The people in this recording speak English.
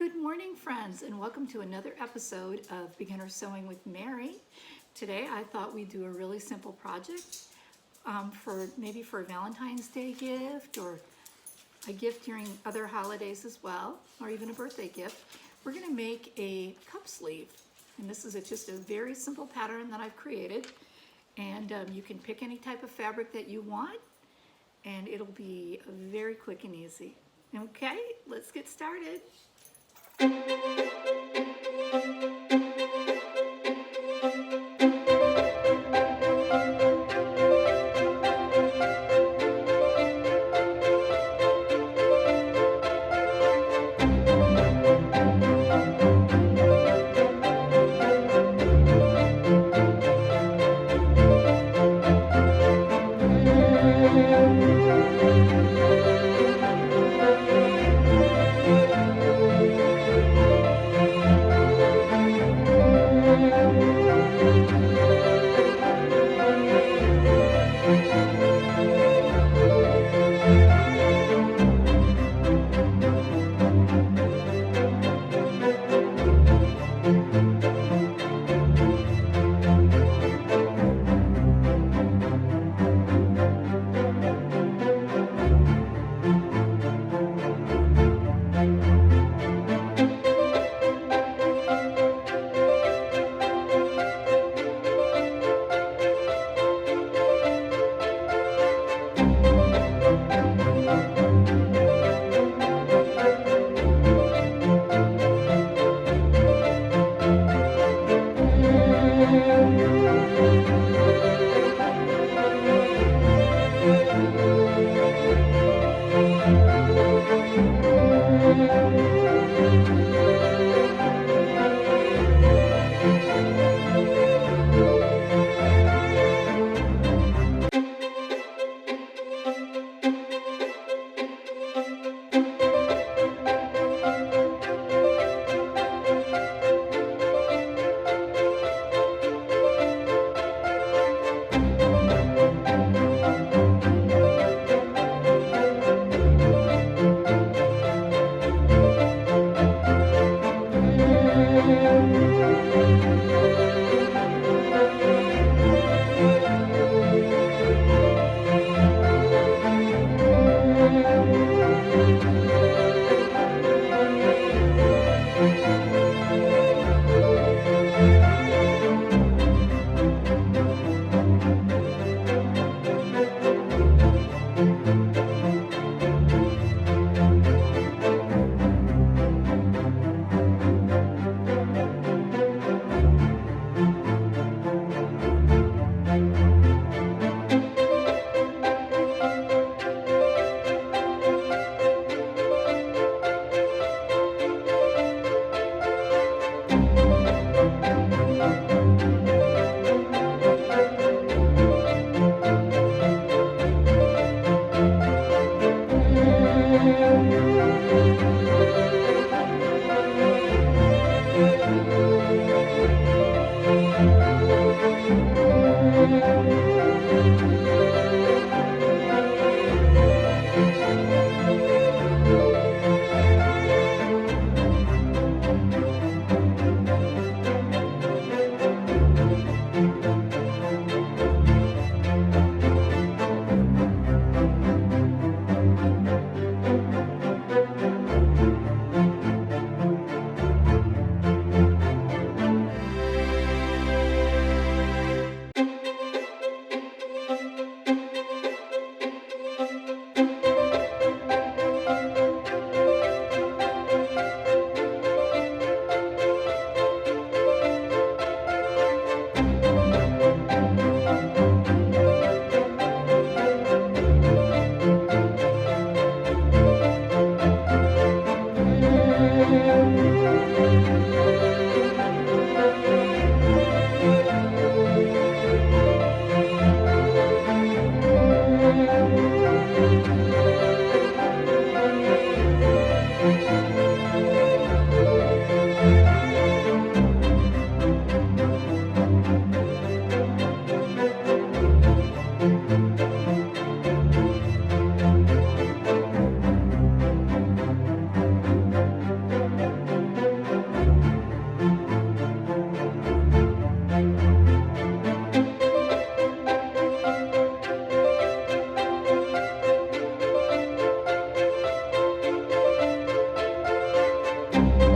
Good morning, friends, and welcome to another episode of Beginner Sewing with Mary. Today I thought we'd do a really simple project for a Valentine's Day gift or a gift during other holidays as well, or even a birthday gift. We're going to make a cup sleeve, and this is just a very simple pattern that I've created, and you can pick any type of fabric that you want, and it'll be very quick and easy. Okay, let's get started. Bye.